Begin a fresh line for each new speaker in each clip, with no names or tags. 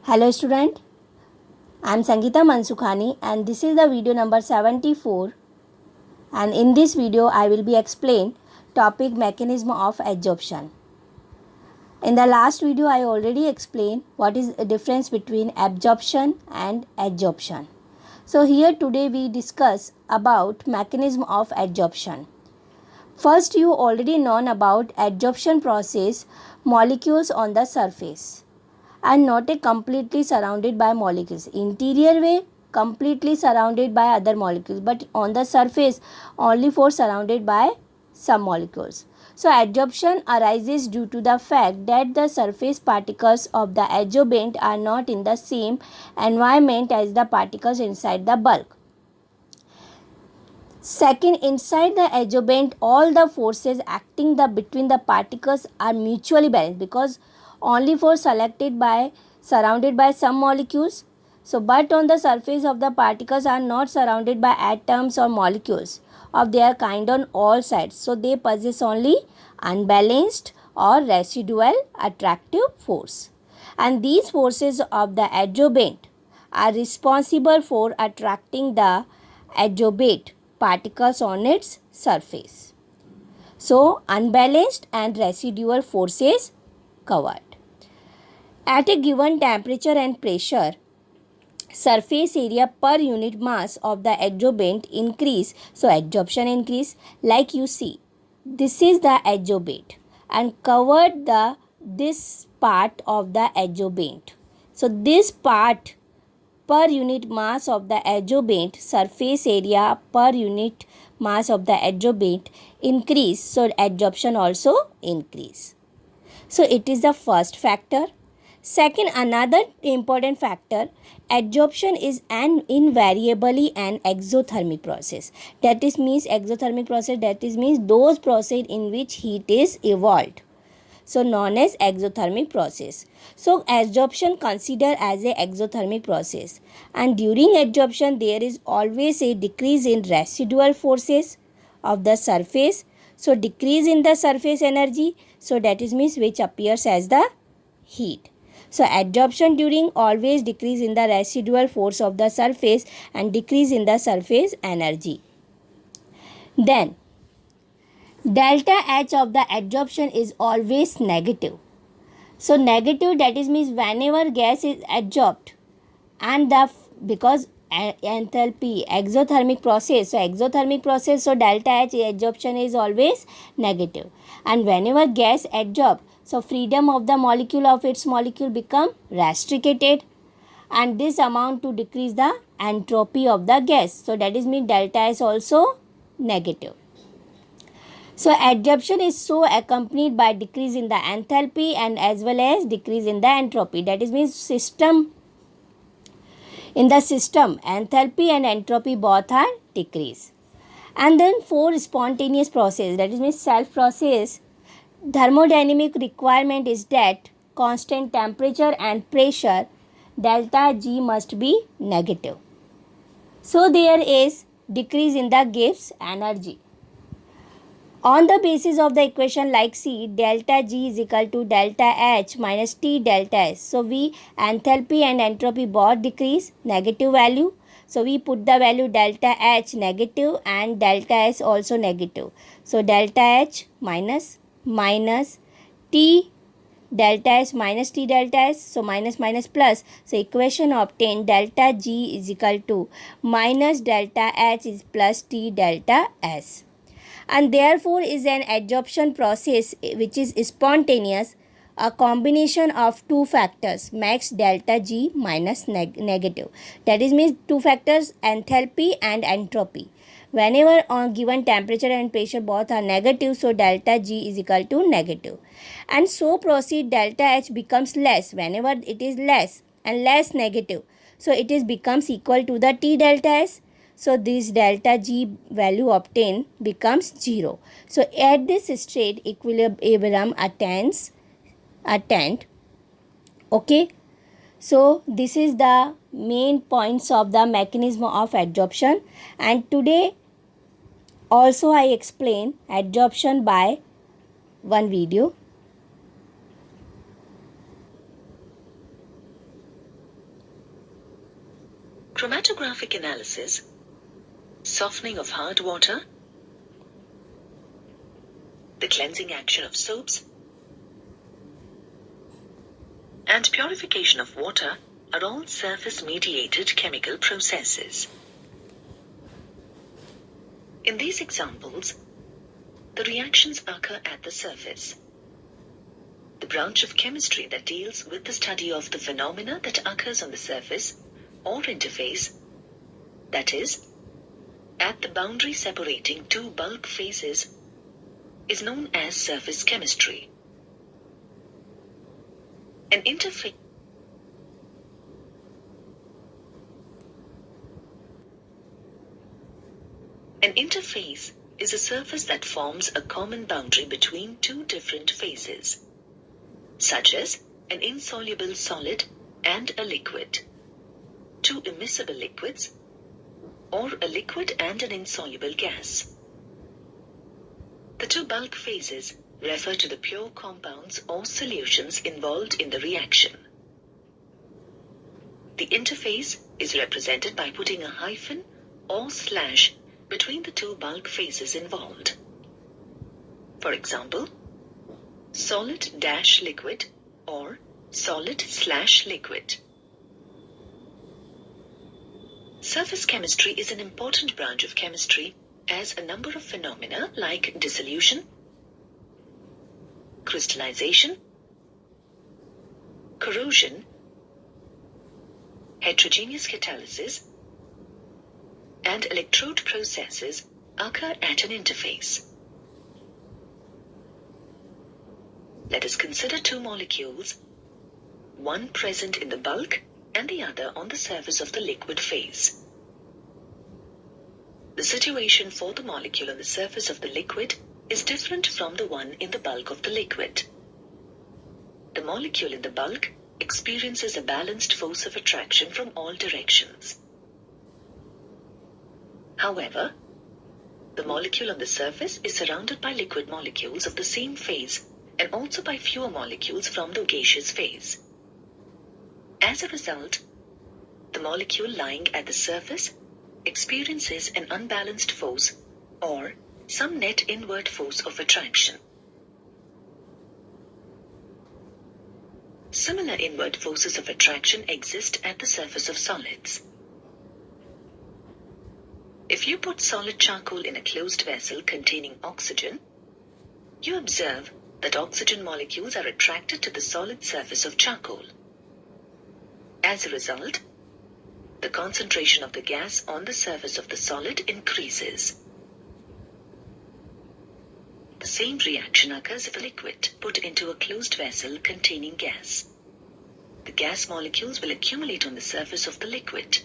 Hello student, I am Sangeeta Mansukhani and this is the video number 74, and in this video I will be explain topic mechanism of adsorption. In the last video I already explained what is the difference between absorption and adsorption. So here today we discuss about mechanism of adsorption. First, you already known about adsorption process, molecules on the surface and not a completely surrounded by molecules. Interior way completely surrounded by other molecules, but on the surface only for surrounded by some molecules. So adsorption arises due to the fact that the surface particles of the adsorbent are not in the same environment as the particles inside the bulk. Second, inside the adsorbent, all the forces acting between the particles are mutually balanced because only for selected by surrounded by some molecules. So, but on the surface of the particles are not surrounded by atoms or molecules of their kind on all sides. So, they possess only unbalanced or residual attractive force. And these forces of the adsorbent are responsible for attracting the adsorbate particles on its surface. So, unbalanced and residual forces covered. At a given temperature and pressure, surface area per unit mass of the adsorbent increase. So, adsorption increase, like you see. This is the adsorbate and covered this part of the adsorbent. So, this part per unit mass of the adsorbent, surface area per unit mass of the adsorbent increase, so adsorption also increase. So it is the first factor. Second, another important factor, adsorption is invariably an exothermic process. That is means exothermic process, that is means those process in which heat is evolved. So known as exothermic process. So adsorption considered as a exothermic process, and during adsorption there is always a decrease in residual forces of the surface. So decrease in the surface energy, so that is means which appears as the heat. So adsorption during always decrease in the residual force of the surface and decrease in the surface energy. Then delta H of the adsorption is always negative. So negative, that is means whenever gas is adsorbed and because enthalpy exothermic process, so delta H adsorption is always negative, and whenever gas adsorbed, so freedom of the molecule of its molecule become restricted, and this amount to decrease the entropy of the gas, so that is mean delta is also negative. So adsorption is so accompanied by decrease in the enthalpy and as well as decrease in the entropy. That is means in the system enthalpy and entropy both are decrease. And then for spontaneous process, that is means self process, thermodynamic requirement is that constant temperature and pressure delta G must be negative. So there is decrease in the Gibbs energy. On the basis of the equation like C, delta G is equal to delta H minus T delta S. So we enthalpy and entropy both decrease, negative value. So we put the value delta H negative and delta S also negative. So delta H minus T delta S minus T delta S. So minus plus. So equation obtained delta G is equal to minus delta H is plus T delta S. And therefore is an adsorption process which is spontaneous, a combination of two factors makes delta G minus negative. That is means two factors, enthalpy and entropy. Whenever on given temperature and pressure both are negative, so delta G is equal to negative. And so proceed, delta H becomes less whenever it is less and less negative. So it is becomes equal to the T delta S. So this delta G value obtained becomes 0. So at this state equilibrium attained. Okay. So this is the main points of the mechanism of adsorption, and today also I explain adsorption by one video.
chromatographic analysis, softening of hard water, the cleansing action of soaps, and purification of water are all surface-mediated chemical processes. In these examples, the reactions occur at the surface. The branch of chemistry that deals with the study of the phenomena that occurs on the surface or interface, that is, at the boundary separating two bulk phases, is known as surface chemistry. An interface is a surface that forms a common boundary between two different phases, such as an insoluble solid and a liquid, two immiscible liquids, or a liquid and an insoluble gas. The two bulk phases refer to the pure compounds or solutions involved in the reaction. The interface is represented by putting a hyphen or slash between the two bulk phases involved. For example, solid-liquid or solid/liquid. Surface chemistry is an important branch of chemistry as a number of phenomena like dissolution, crystallization, corrosion, heterogeneous catalysis, and electrode processes occur at an interface. Let us consider two molecules, one present in the bulk and the other on the surface of the liquid phase. The situation for the molecule on the surface of the liquid is different from the one in the bulk of the liquid. The molecule in the bulk experiences a balanced force of attraction from all directions. However, the molecule on the surface is surrounded by liquid molecules of the same phase and also by fewer molecules from the gaseous phase. As a result, the molecule lying at the surface experiences an unbalanced force or some net inward force of attraction. Similar inward forces of attraction exist at the surface of solids. If you put solid charcoal in a closed vessel containing oxygen, you observe that oxygen molecules are attracted to the solid surface of charcoal. As a result, the concentration of the gas on the surface of the solid increases. The same reaction occurs if a liquid put into a closed vessel containing gas. The gas molecules will accumulate on the surface of the liquid.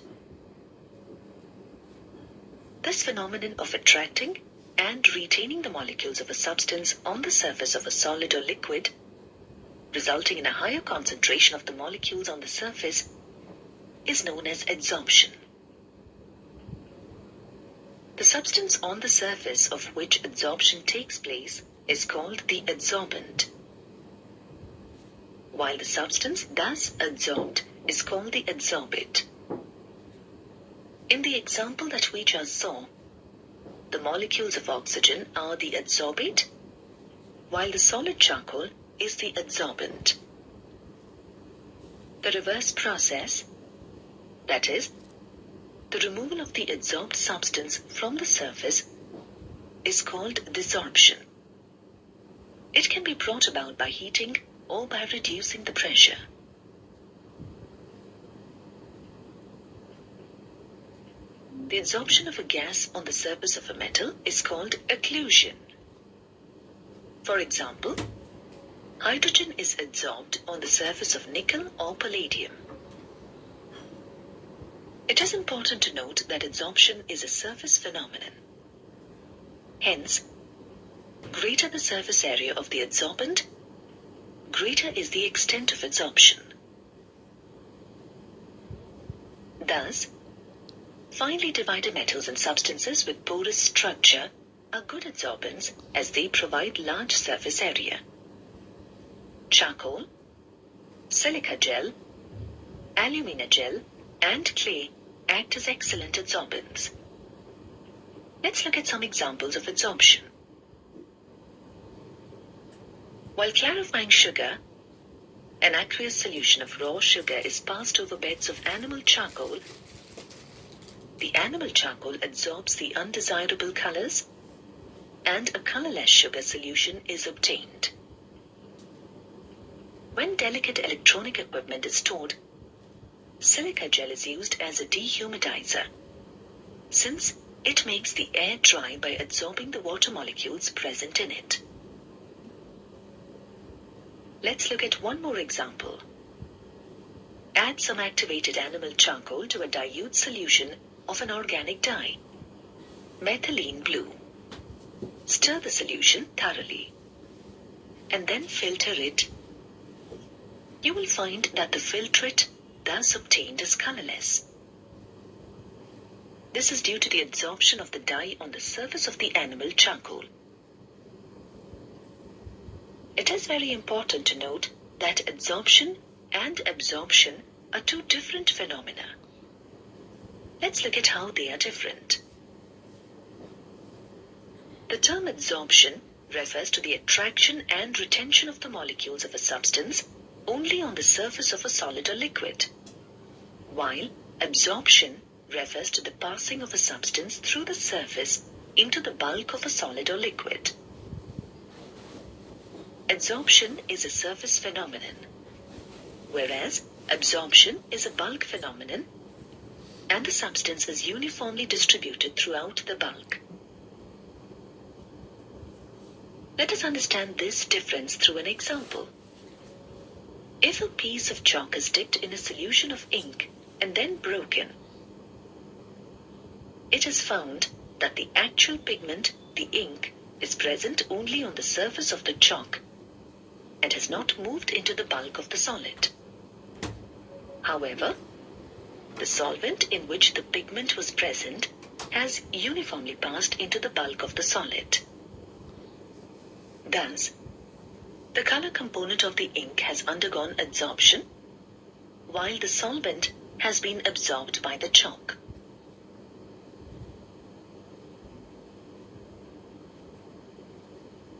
This phenomenon of attracting and retaining the molecules of a substance on the surface of a solid or liquid, resulting in a higher concentration of the molecules on the surface, is known as adsorption. The substance on the surface of which adsorption takes place is called the adsorbent, while the substance thus adsorbed is called the adsorbate. In the example that we just saw, the molecules of oxygen are the adsorbate, while the solid charcoal is the adsorbent. The reverse process, that is, the removal of the adsorbed substance from the surface, is called desorption. It can be brought about by heating or by reducing the pressure. The adsorption of a gas on the surface of a metal is called occlusion. For example, hydrogen is adsorbed on the surface of nickel or palladium. It is important to note that adsorption is a surface phenomenon. Hence, greater the surface area of the adsorbent, greater is the extent of adsorption. Thus, finely divided metals and substances with porous structure are good adsorbents as they provide large surface area. Charcoal, silica gel, alumina gel, and clay act as excellent adsorbents. Let's look at some examples of adsorption. While clarifying sugar, an aqueous solution of raw sugar is passed over beds of animal charcoal. The animal charcoal absorbs the undesirable colors, and a colorless sugar solution is obtained. When delicate electronic equipment is stored, silica gel is used as a dehumidizer, since it makes the air dry by absorbing the water molecules present in it. Let's look at one more example. Add some activated animal charcoal to a dilute solution of an organic dye, methylene blue. Stir the solution thoroughly and then filter it. You will find that the filtrate thus obtained is colorless. This is due to the adsorption of the dye on the surface of the animal charcoal. It is very important to note that adsorption and absorption are two different phenomena. Let's look at how they are different. The term adsorption refers to the attraction and retention of the molecules of a substance only on the surface of a solid or liquid, while absorption refers to the passing of a substance through the surface into the bulk of a solid or liquid. Adsorption is a surface phenomenon, whereas absorption is a bulk phenomenon, and the substance is uniformly distributed throughout the bulk. Let us understand this difference through an example. If a piece of chalk is dipped in a solution of ink and then broken, it is found that the actual pigment, the ink, is present only on the surface of the chalk and has not moved into the bulk of the solid. However, the solvent in which the pigment was present has uniformly passed into the bulk of the solid. Thus, the color component of the ink has undergone adsorption, while the solvent has been absorbed by the chalk.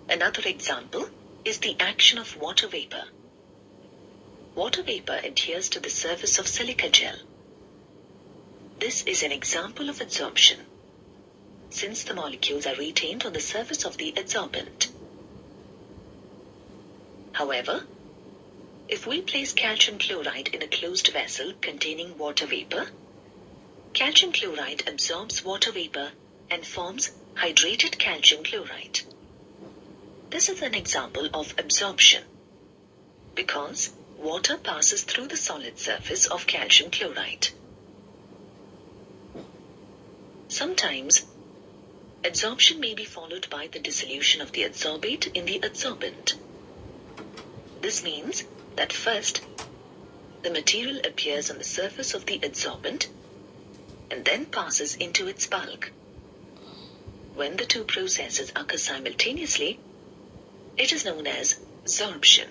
Another example is the action of water vapor. Water vapor adheres to the surface of silica gel. This is an example of adsorption, since the molecules are retained on the surface of the adsorbent. However, if we place calcium chloride in a closed vessel containing water vapor, calcium chloride absorbs water vapor and forms hydrated calcium chloride. This is an example of absorption, because water passes through the solid surface of calcium chloride. Sometimes, adsorption may be followed by the dissolution of the adsorbate in the adsorbent. This means that first, the material appears on the surface of the adsorbent and then passes into its bulk. When the two processes occur simultaneously, it is known as sorption.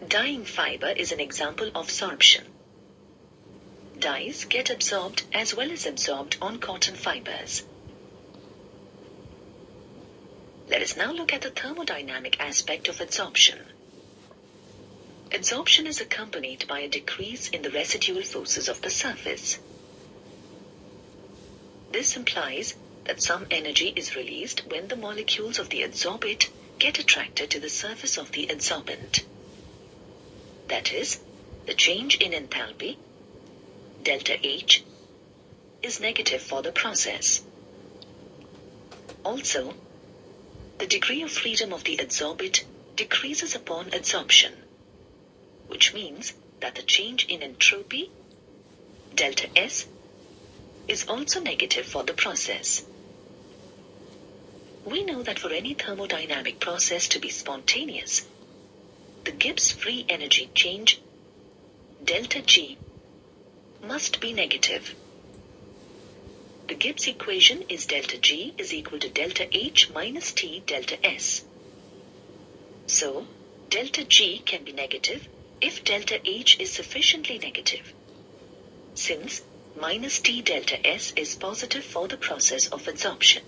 Dyeing fiber is an example of sorption. Dyes get absorbed as well as absorbed on cotton fibers. Let us now look at the thermodynamic aspect of adsorption. Adsorption is accompanied by a decrease in the residual forces of the surface. This implies that some energy is released when the molecules of the adsorbate get attracted to the surface of the adsorbent. That is, the change in enthalpy, delta H, is negative for the process. Also, the degree of freedom of the adsorbate decreases upon adsorption, which means that the change in entropy, delta S, is also negative for the process. We know that for any thermodynamic process to be spontaneous, the Gibbs free energy change, delta G, must be negative. The Gibbs equation is delta G is equal to delta H minus T delta S. So, delta G can be negative if delta H is sufficiently negative, since minus T delta S is positive for the process of adsorption.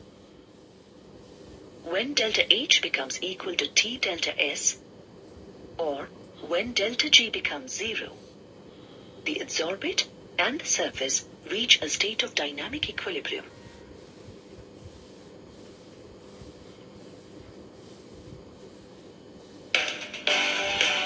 When delta H becomes equal to T delta S, or when delta G becomes 0, the adsorbate and the surface reach a state of dynamic equilibrium.